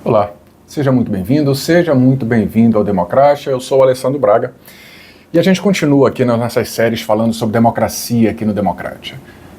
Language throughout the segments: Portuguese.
Olá, seja muito bem-vindo ao Democracia. Eu sou o Alessandro Braga e a gente continua aqui nas nossas séries falando sobre democracia aqui no Democracia.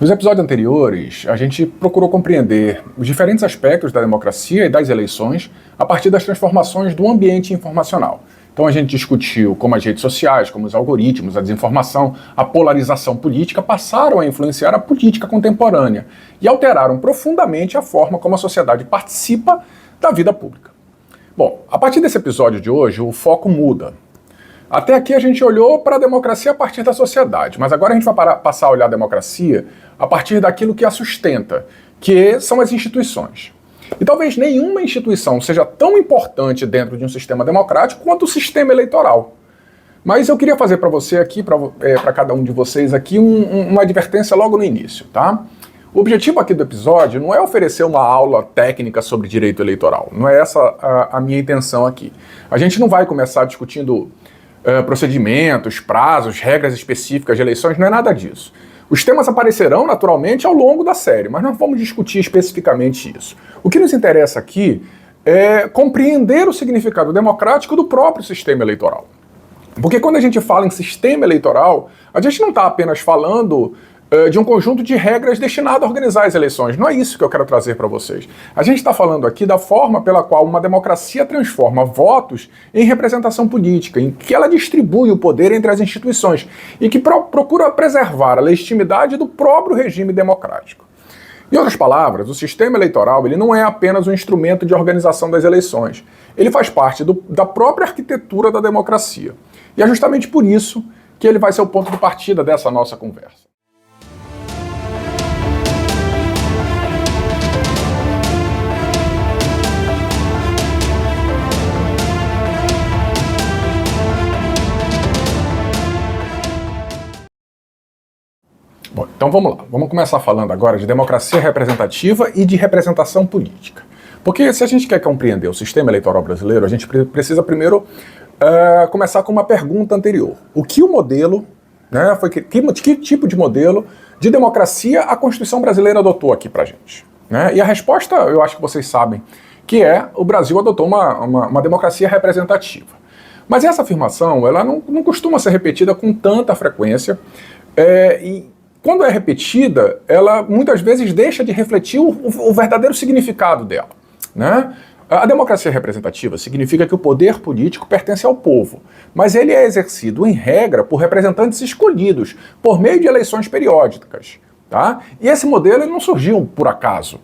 Nos episódios anteriores, a gente procurou compreender os diferentes aspectos da democracia e das eleições a partir das transformações do ambiente informacional. Então a gente discutiu como as redes sociais, como os algoritmos, a desinformação, a polarização política passaram a influenciar a política contemporânea e alteraram profundamente a forma como a sociedade participa da vida pública. Bom, a partir desse episódio de hoje, o foco muda. Até aqui a gente olhou para a democracia a partir da sociedade, mas agora a gente vai passar a olhar a democracia a partir daquilo que a sustenta, que são as instituições. E talvez nenhuma instituição seja tão importante dentro de um sistema democrático quanto o sistema eleitoral. Mas eu queria fazer para você aqui, para cada um de vocês aqui, uma advertência logo no início, tá? O objetivo aqui do episódio não é oferecer uma aula técnica sobre direito eleitoral. Não é essa a minha intenção aqui. A gente não vai começar discutindo procedimentos, prazos, regras específicas de eleições, não é nada disso. Os temas aparecerão naturalmente ao longo da série, mas não vamos discutir especificamente isso. O que nos interessa aqui é compreender o significado democrático do próprio sistema eleitoral. Porque quando a gente fala em sistema eleitoral, a gente não está apenas falando de um conjunto de regras destinado a organizar as eleições. Não é isso que eu quero trazer para vocês. A gente está falando aqui da forma pela qual uma democracia transforma votos em representação política, em que ela distribui o poder entre as instituições e que procura preservar a legitimidade do próprio regime democrático. Em outras palavras, o sistema eleitoral ele não é apenas um instrumento de organização das eleições. Ele faz parte da própria arquitetura da democracia. E é justamente por isso que ele vai ser o ponto de partida dessa nossa conversa. Bom, então vamos lá. Vamos começar falando agora de democracia representativa e de representação política. Porque se a gente quer compreender o sistema eleitoral brasileiro, a gente precisa primeiro começar com uma pergunta anterior. O que o modelo, né, que tipo de modelo de democracia a Constituição brasileira adotou aqui pra gente? Né? E a resposta, eu acho que vocês sabem, que é o Brasil adotou uma democracia representativa. Mas essa afirmação, ela não costuma ser repetida com tanta frequência e quando é repetida, ela muitas vezes deixa de refletir o verdadeiro significado dela, né? A democracia representativa significa que o poder político pertence ao povo, mas ele é exercido, em regra, por representantes escolhidos, por meio de eleições periódicas, tá? E esse modelo ele não surgiu por acaso.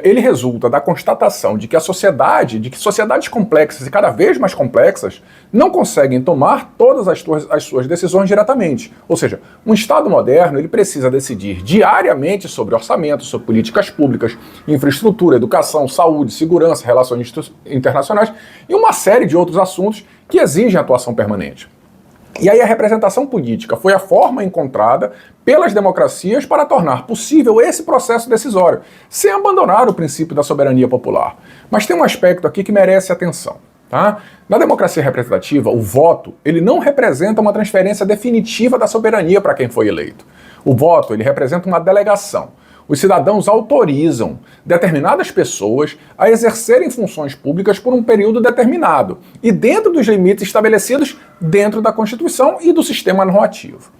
Ele resulta da constatação de que sociedades complexas e cada vez mais complexas não conseguem tomar todas as suas decisões diretamente. Ou seja, um Estado moderno ele precisa decidir diariamente sobre orçamento, sobre políticas públicas, infraestrutura, educação, saúde, segurança, relações internacionais e uma série de outros assuntos que exigem atuação permanente. E aí a representação política foi a forma encontrada pelas democracias para tornar possível esse processo decisório, sem abandonar o princípio da soberania popular. Mas tem um aspecto aqui que merece atenção. Tá? Na democracia representativa, o voto ele não representa uma transferência definitiva da soberania para quem foi eleito. O voto ele representa uma delegação. Os cidadãos autorizam determinadas pessoas a exercerem funções públicas por um período determinado e dentro dos limites estabelecidos dentro da Constituição e do sistema normativo.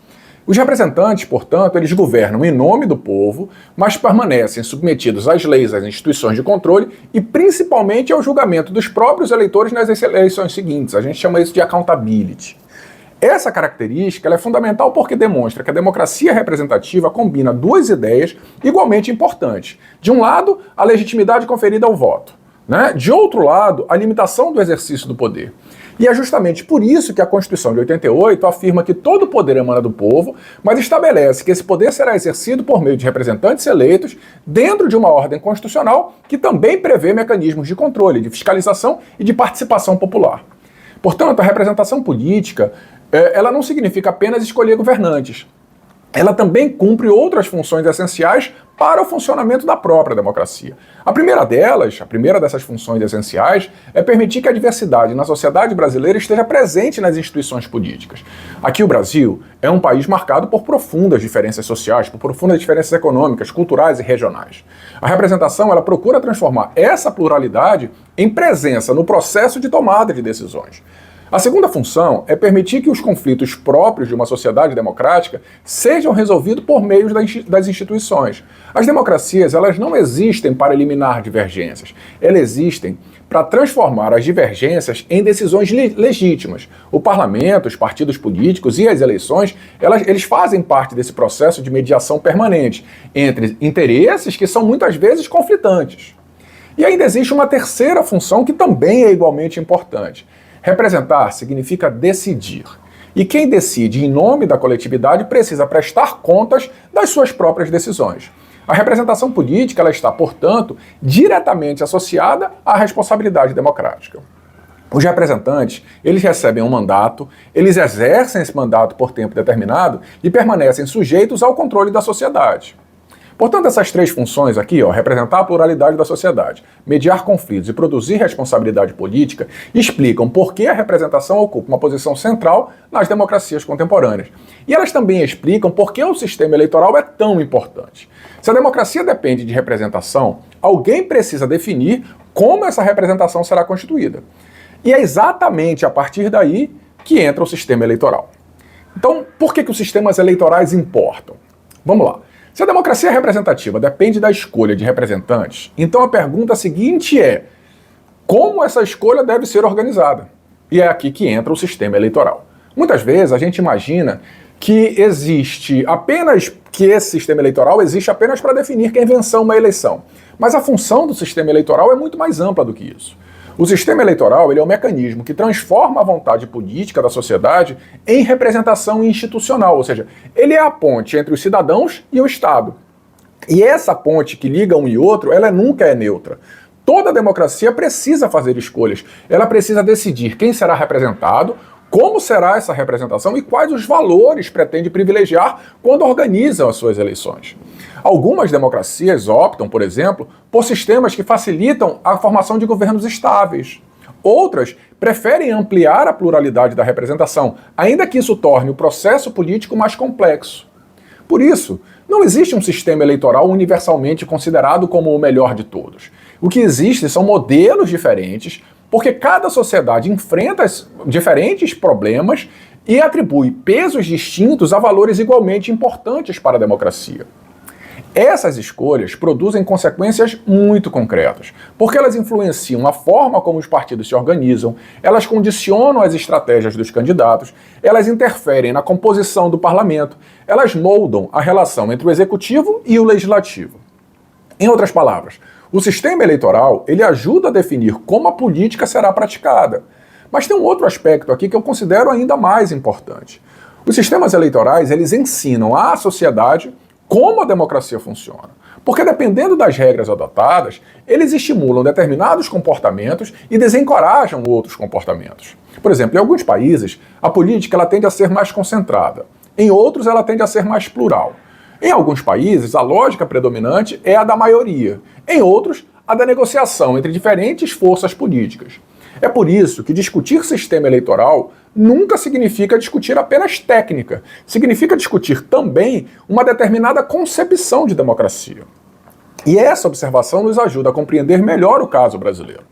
Os representantes, portanto, eles governam em nome do povo, mas permanecem submetidos às leis, às instituições de controle e principalmente ao julgamento dos próprios eleitores nas eleições seguintes. A gente chama isso de accountability. Essa característica ela é fundamental porque demonstra que a democracia representativa combina duas ideias igualmente importantes. De um lado, a legitimidade conferida ao voto. Né? De outro lado, a limitação do exercício do poder. E é justamente por isso que a Constituição de 88 afirma que todo poder emana do povo, mas estabelece que esse poder será exercido por meio de representantes eleitos dentro de uma ordem constitucional que também prevê mecanismos de controle, de fiscalização e de participação popular. Portanto, a representação política ela não significa apenas escolher governantes. ela também cumpre outras funções essenciais para o funcionamento da própria democracia. A primeira dessas funções essenciais, é permitir que a diversidade na sociedade brasileira esteja presente nas instituições políticas. Aqui o Brasil é um país marcado por profundas diferenças sociais, por profundas diferenças econômicas, culturais e regionais. A representação, ela procura transformar essa pluralidade em presença no processo de tomada de decisões. A segunda função é permitir que os conflitos próprios de uma sociedade democrática sejam resolvidos por meio das instituições. As democracias, elas não existem para eliminar divergências, elas existem para transformar as divergências em decisões legítimas. O parlamento, os partidos políticos e as eleições, eles fazem parte desse processo de mediação permanente entre interesses que são muitas vezes conflitantes. E ainda existe uma terceira função que também é igualmente importante. Representar significa decidir. E quem decide em nome da coletividade precisa prestar contas das suas próprias decisões. A representação política, ela está, portanto, diretamente associada à responsabilidade democrática. Os representantes, eles recebem um mandato, eles exercem esse mandato por tempo determinado e permanecem sujeitos ao controle da sociedade. Portanto, essas três funções aqui, representar a pluralidade da sociedade, mediar conflitos e produzir responsabilidade política, explicam por que a representação ocupa uma posição central nas democracias contemporâneas. E elas também explicam por que o sistema eleitoral é tão importante. Se a democracia depende de representação, alguém precisa definir como essa representação será constituída. E é exatamente a partir daí que entra o sistema eleitoral. Então, por que os sistemas eleitorais importam? Vamos lá. Se a democracia representativa depende da escolha de representantes, então a pergunta seguinte é: como essa escolha deve ser organizada? E é aqui que entra o sistema eleitoral. Muitas vezes a gente imagina que esse sistema eleitoral existe apenas para definir quem venceu uma eleição. Mas a função do sistema eleitoral é muito mais ampla do que isso. O sistema eleitoral, ele é um mecanismo que transforma a vontade política da sociedade em representação institucional, ou seja, ele é a ponte entre os cidadãos e o Estado. E essa ponte que liga um e outro, ela nunca é neutra. Toda democracia precisa fazer escolhas, ela precisa decidir quem será representado, como será essa representação e quais os valores pretende privilegiar quando organizam as suas eleições. Algumas democracias optam, por exemplo, por sistemas que facilitam a formação de governos estáveis. Outras preferem ampliar a pluralidade da representação, ainda que isso torne o processo político mais complexo. Por isso, não existe um sistema eleitoral universalmente considerado como o melhor de todos. O que existe são modelos diferentes, porque cada sociedade enfrenta diferentes problemas e atribui pesos distintos a valores igualmente importantes para a democracia. Essas escolhas produzem consequências muito concretas, porque elas influenciam a forma como os partidos se organizam, elas condicionam as estratégias dos candidatos, elas interferem na composição do parlamento, elas moldam a relação entre o executivo e o legislativo. Em outras palavras, o sistema eleitoral, ele ajuda a definir como a política será praticada. Mas tem um outro aspecto aqui que eu considero ainda mais importante. Os sistemas eleitorais, eles ensinam à sociedade como a democracia funciona. Porque dependendo das regras adotadas, eles estimulam determinados comportamentos e desencorajam outros comportamentos. Por exemplo, em alguns países, a política ela tende a ser mais concentrada. Em outros, ela tende a ser mais plural. Em alguns países, a lógica predominante é a da maioria. Em outros, a da negociação entre diferentes forças políticas. É por isso que discutir sistema eleitoral nunca significa discutir apenas técnica. Significa discutir também uma determinada concepção de democracia. E essa observação nos ajuda a compreender melhor o caso brasileiro.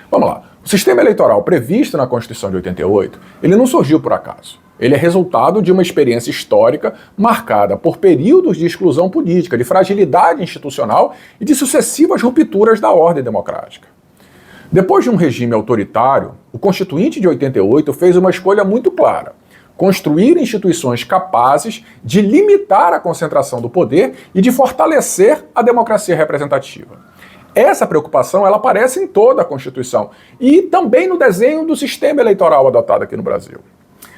Vamos lá. O sistema eleitoral previsto na Constituição de 88, ele não surgiu por acaso. Ele é resultado de uma experiência histórica marcada por períodos de exclusão política, de fragilidade institucional e de sucessivas rupturas da ordem democrática. Depois de um regime autoritário, o Constituinte de 88 fez uma escolha muito clara: construir instituições capazes de limitar a concentração do poder e de fortalecer a democracia representativa. Essa preocupação ela aparece em toda a Constituição e também no desenho do sistema eleitoral adotado aqui no Brasil.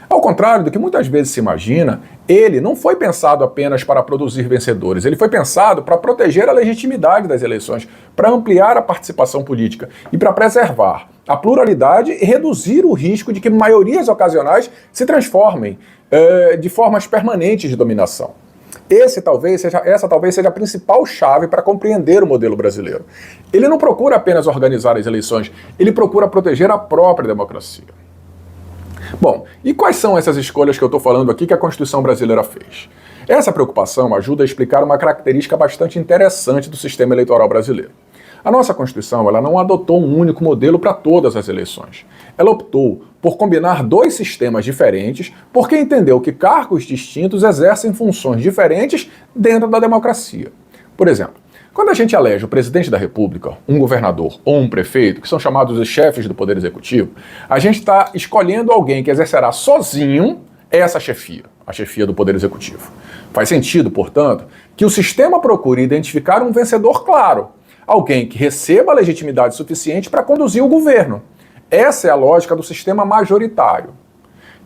Ao contrário do que muitas vezes se imagina, ele não foi pensado apenas para produzir vencedores, ele foi pensado para proteger a legitimidade das eleições, para ampliar a participação política e para preservar a pluralidade e reduzir o risco de que maiorias ocasionais se transformem de formas permanentes de dominação. Essa talvez seja a principal chave para compreender o modelo brasileiro. Ele não procura apenas organizar as eleições, ele procura proteger a própria democracia. Bom, e quais são essas escolhas que eu estou falando aqui que a Constituição brasileira fez? Essa preocupação ajuda a explicar uma característica bastante interessante do sistema eleitoral brasileiro. A nossa Constituição ela não adotou um único modelo para todas as eleições. Ela optou por combinar dois sistemas diferentes porque entendeu que cargos distintos exercem funções diferentes dentro da democracia. Por exemplo, quando a gente elege o presidente da República, um governador ou um prefeito, que são chamados os chefes do Poder Executivo, a gente está escolhendo alguém que exercerá sozinho essa chefia, a chefia do Poder Executivo. Faz sentido, portanto, que o sistema procure identificar um vencedor claro, alguém que receba a legitimidade suficiente para conduzir o governo. Essa é a lógica do sistema majoritário.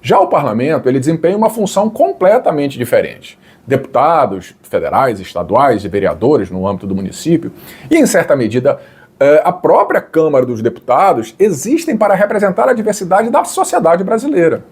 Já o parlamento, ele desempenha uma função completamente diferente. Deputados federais, estaduais e vereadores no âmbito do município, e em certa medida a própria Câmara dos Deputados, existem para representar a diversidade da sociedade brasileira.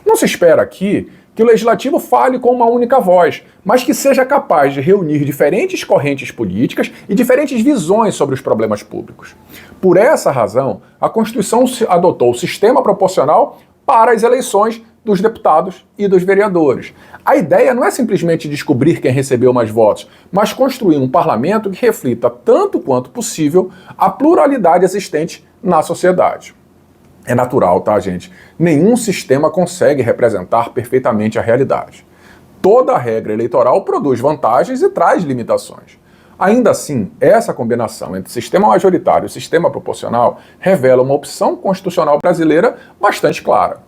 Não se espera aqui que o legislativo fale com uma única voz, mas que seja capaz de reunir diferentes correntes políticas e diferentes visões sobre os problemas públicos. Por essa razão, a Constituição adotou o sistema proporcional para as eleições dos deputados e dos vereadores. A ideia não é simplesmente descobrir quem recebeu mais votos, mas construir um parlamento que reflita tanto quanto possível a pluralidade existente na sociedade. É natural, tá, gente? Nenhum sistema consegue representar perfeitamente a realidade. Toda regra eleitoral produz vantagens e traz limitações. Ainda assim, essa combinação entre sistema majoritário e sistema proporcional revela uma opção constitucional brasileira bastante clara.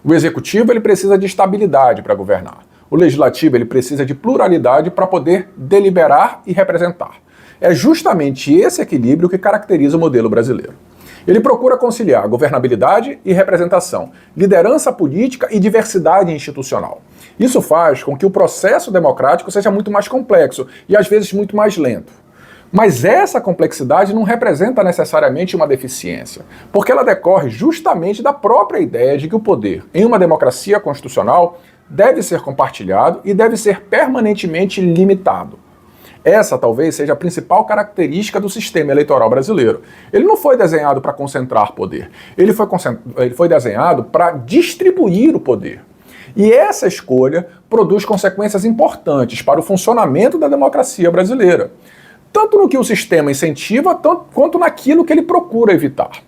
O executivo ele precisa de estabilidade para governar. O legislativo ele precisa de pluralidade para poder deliberar e representar. É justamente esse equilíbrio que caracteriza o modelo brasileiro. Ele procura conciliar governabilidade e representação, liderança política e diversidade institucional. Isso faz com que o processo democrático seja muito mais complexo e às vezes muito mais lento. Mas essa complexidade não representa necessariamente uma deficiência, porque ela decorre justamente da própria ideia de que o poder, em uma democracia constitucional, deve ser compartilhado e deve ser permanentemente limitado. Essa talvez seja a principal característica do sistema eleitoral brasileiro. Ele não foi desenhado para concentrar poder, ele foi desenhado para distribuir o poder. E essa escolha produz consequências importantes para o funcionamento da democracia brasileira, tanto no que o sistema incentiva, quanto naquilo que ele procura evitar.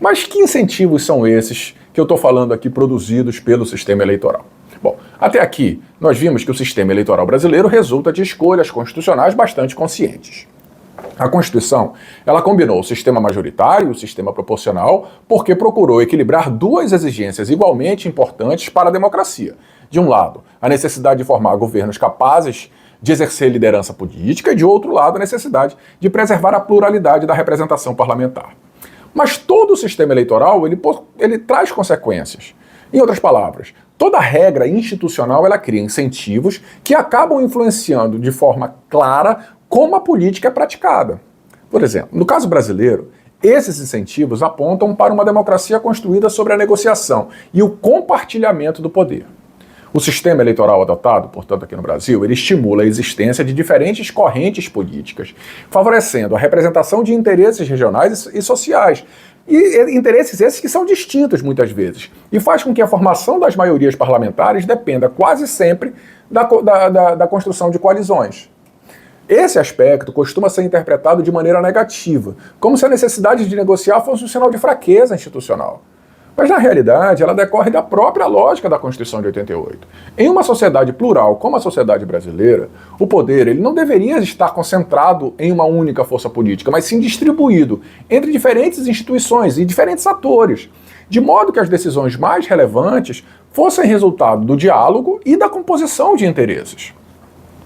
Mas que incentivos são esses que eu estou falando aqui produzidos pelo sistema eleitoral? Bom, até aqui nós vimos que o sistema eleitoral brasileiro resulta de escolhas constitucionais bastante conscientes. A Constituição, ela combinou o sistema majoritário e o sistema proporcional porque procurou equilibrar duas exigências igualmente importantes para a democracia. De um lado, a necessidade de formar governos capazes de exercer liderança política e, de outro lado, a necessidade de preservar a pluralidade da representação parlamentar. Mas todo o sistema eleitoral, ele traz consequências. Em outras palavras, toda regra institucional ela cria incentivos que acabam influenciando de forma clara como a política é praticada. Por exemplo, no caso brasileiro, esses incentivos apontam para uma democracia construída sobre a negociação e o compartilhamento do poder. O sistema eleitoral adotado, portanto, aqui no Brasil, ele estimula a existência de diferentes correntes políticas, favorecendo a representação de interesses regionais e sociais, e interesses esses que são distintos muitas vezes, e faz com que a formação das maiorias parlamentares dependa quase sempre da construção de coalizões. Esse aspecto costuma ser interpretado de maneira negativa, como se a necessidade de negociar fosse um sinal de fraqueza institucional. Mas, na realidade, ela decorre da própria lógica da Constituição de 88. Em uma sociedade plural como a sociedade brasileira, o poder ele não deveria estar concentrado em uma única força política, mas sim distribuído entre diferentes instituições e diferentes atores, de modo que as decisões mais relevantes fossem resultado do diálogo e da composição de interesses.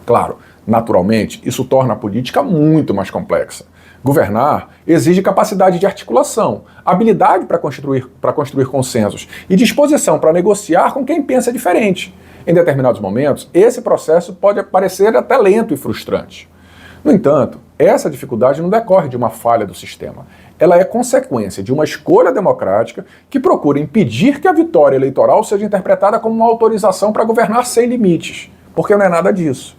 Claro, naturalmente, isso torna a política muito mais complexa. Governar exige capacidade de articulação, habilidade para construir consensos e disposição para negociar com quem pensa diferente. Em determinados momentos, esse processo pode parecer até lento e frustrante. No entanto, essa dificuldade não decorre de uma falha do sistema. Ela é consequência de uma escolha democrática que procura impedir que a vitória eleitoral seja interpretada como uma autorização para governar sem limites, porque não é nada disso.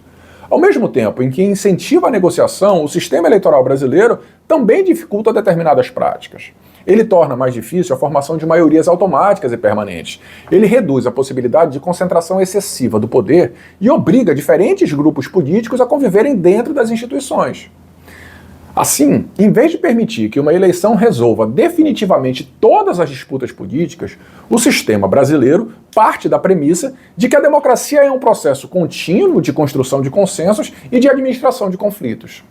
Ao mesmo tempo em que incentiva a negociação, o sistema eleitoral brasileiro também dificulta determinadas práticas. Ele torna mais difícil a formação de maiorias automáticas e permanentes. Ele reduz a possibilidade de concentração excessiva do poder e obriga diferentes grupos políticos a conviverem dentro das instituições. Assim, em vez de permitir que uma eleição resolva definitivamente todas as disputas políticas, o sistema brasileiro parte da premissa de que a democracia é um processo contínuo de construção de consensos e de administração de conflitos.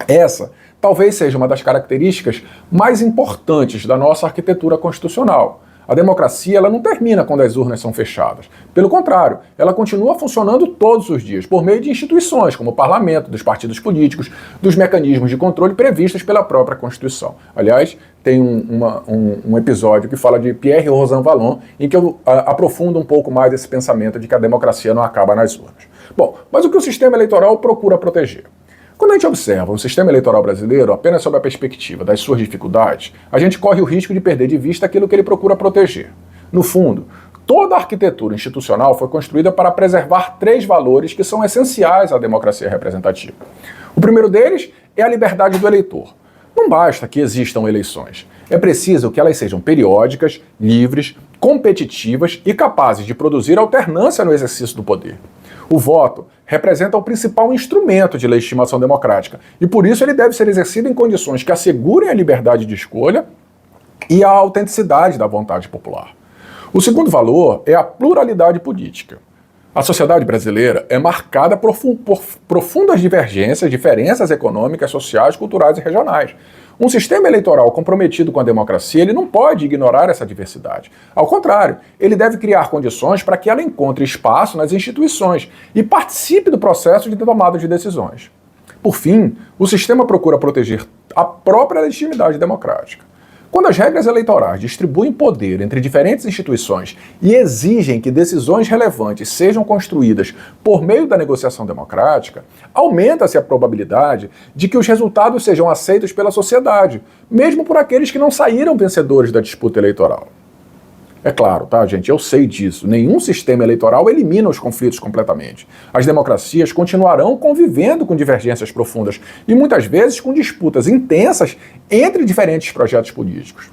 Essa talvez seja uma das características mais importantes da nossa arquitetura constitucional. A democracia ela não termina quando as urnas são fechadas. Pelo contrário, ela continua funcionando todos os dias, por meio de instituições como o parlamento, dos partidos políticos, dos mecanismos de controle previstos pela própria Constituição. Aliás, tem um episódio que fala de Pierre Rosan Vallon, em que eu aprofundo um pouco mais esse pensamento de que a democracia não acaba nas urnas. Bom, mas o que o sistema eleitoral procura proteger? Quando a gente observa o sistema eleitoral brasileiro apenas sob a perspectiva das suas dificuldades, a gente corre o risco de perder de vista aquilo que ele procura proteger. No fundo, toda a arquitetura institucional foi construída para preservar três valores que são essenciais à democracia representativa. O primeiro deles é a liberdade do eleitor. Não basta que existam eleições. É preciso que elas sejam periódicas, livres, competitivas e capazes de produzir alternância no exercício do poder. O voto representa o principal instrumento de legitimação democrática e, por isso, ele deve ser exercido em condições que assegurem a liberdade de escolha e a autenticidade da vontade popular. O segundo valor é a pluralidade política. A sociedade brasileira é marcada por profundas divergências, diferenças econômicas, sociais, culturais e regionais. Um sistema eleitoral comprometido com a democracia, ele não pode ignorar essa diversidade. Ao contrário, ele deve criar condições para que ela encontre espaço nas instituições e participe do processo de tomada de decisões. Por fim, o sistema procura proteger a própria legitimidade democrática. Quando as regras eleitorais distribuem poder entre diferentes instituições e exigem que decisões relevantes sejam construídas por meio da negociação democrática, aumenta-se a probabilidade de que os resultados sejam aceitos pela sociedade, mesmo por aqueles que não saíram vencedores da disputa eleitoral. É claro, tá, gente? Eu sei disso. Nenhum sistema eleitoral elimina os conflitos completamente. As democracias continuarão convivendo com divergências profundas e muitas vezes com disputas intensas entre diferentes projetos políticos.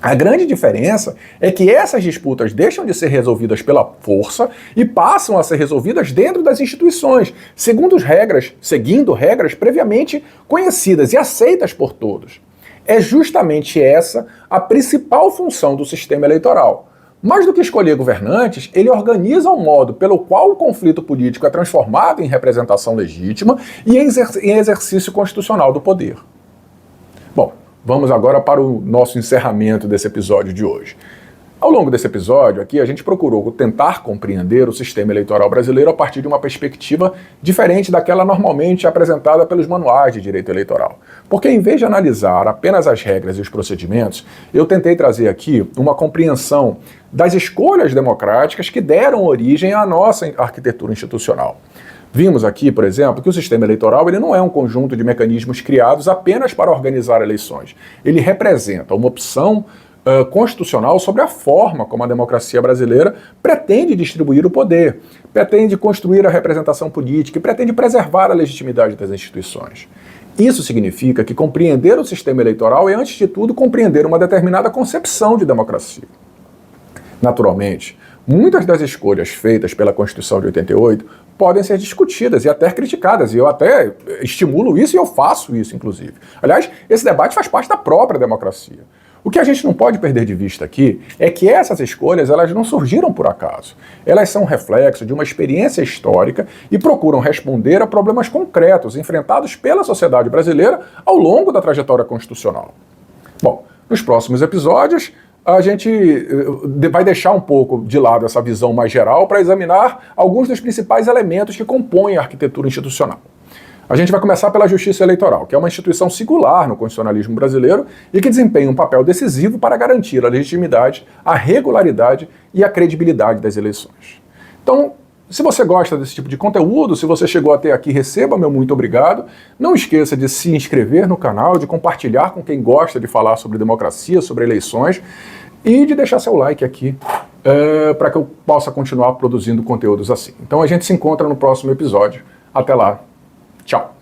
A grande diferença é que essas disputas deixam de ser resolvidas pela força e passam a ser resolvidas dentro das instituições, seguindo regras previamente conhecidas e aceitas por todos. É justamente essa a principal função do sistema eleitoral. Mais do que escolher governantes, ele organiza o modo pelo qual o conflito político é transformado em representação legítima e em exercício constitucional do poder. Bom, vamos agora para o nosso encerramento desse episódio de hoje. Ao longo desse episódio aqui, a gente procurou tentar compreender o sistema eleitoral brasileiro a partir de uma perspectiva diferente daquela normalmente apresentada pelos manuais de direito eleitoral. Porque em vez de analisar apenas as regras e os procedimentos, eu tentei trazer aqui uma compreensão das escolhas democráticas que deram origem à nossa arquitetura institucional. Vimos aqui, por exemplo, que o sistema eleitoral ele não é um conjunto de mecanismos criados apenas para organizar eleições. Ele representa uma opção constitucional sobre a forma como a democracia brasileira pretende distribuir o poder, pretende construir a representação política e pretende preservar a legitimidade das instituições. Isso significa que compreender o sistema eleitoral é, antes de tudo, compreender uma determinada concepção de democracia. Naturalmente, muitas das escolhas feitas pela Constituição de 88 podem ser discutidas e até criticadas, e eu até estimulo isso e eu faço isso, inclusive. Aliás, esse debate faz parte da própria democracia. O que a gente não pode perder de vista aqui é que essas escolhas elas não surgiram por acaso. Elas são reflexo de uma experiência histórica e procuram responder a problemas concretos enfrentados pela sociedade brasileira ao longo da trajetória constitucional. Bom, nos próximos episódios, a gente vai deixar um pouco de lado essa visão mais geral para examinar alguns dos principais elementos que compõem a arquitetura institucional. A gente vai começar pela Justiça Eleitoral, que é uma instituição singular no constitucionalismo brasileiro e que desempenha um papel decisivo para garantir a legitimidade, a regularidade e a credibilidade das eleições. Então, se você gosta desse tipo de conteúdo, se você chegou até aqui, receba meu muito obrigado. Não esqueça de se inscrever no canal, de compartilhar com quem gosta de falar sobre democracia, sobre eleições e de deixar seu like aqui para que eu possa continuar produzindo conteúdos assim. Então a gente se encontra no próximo episódio. Até lá. Tchau.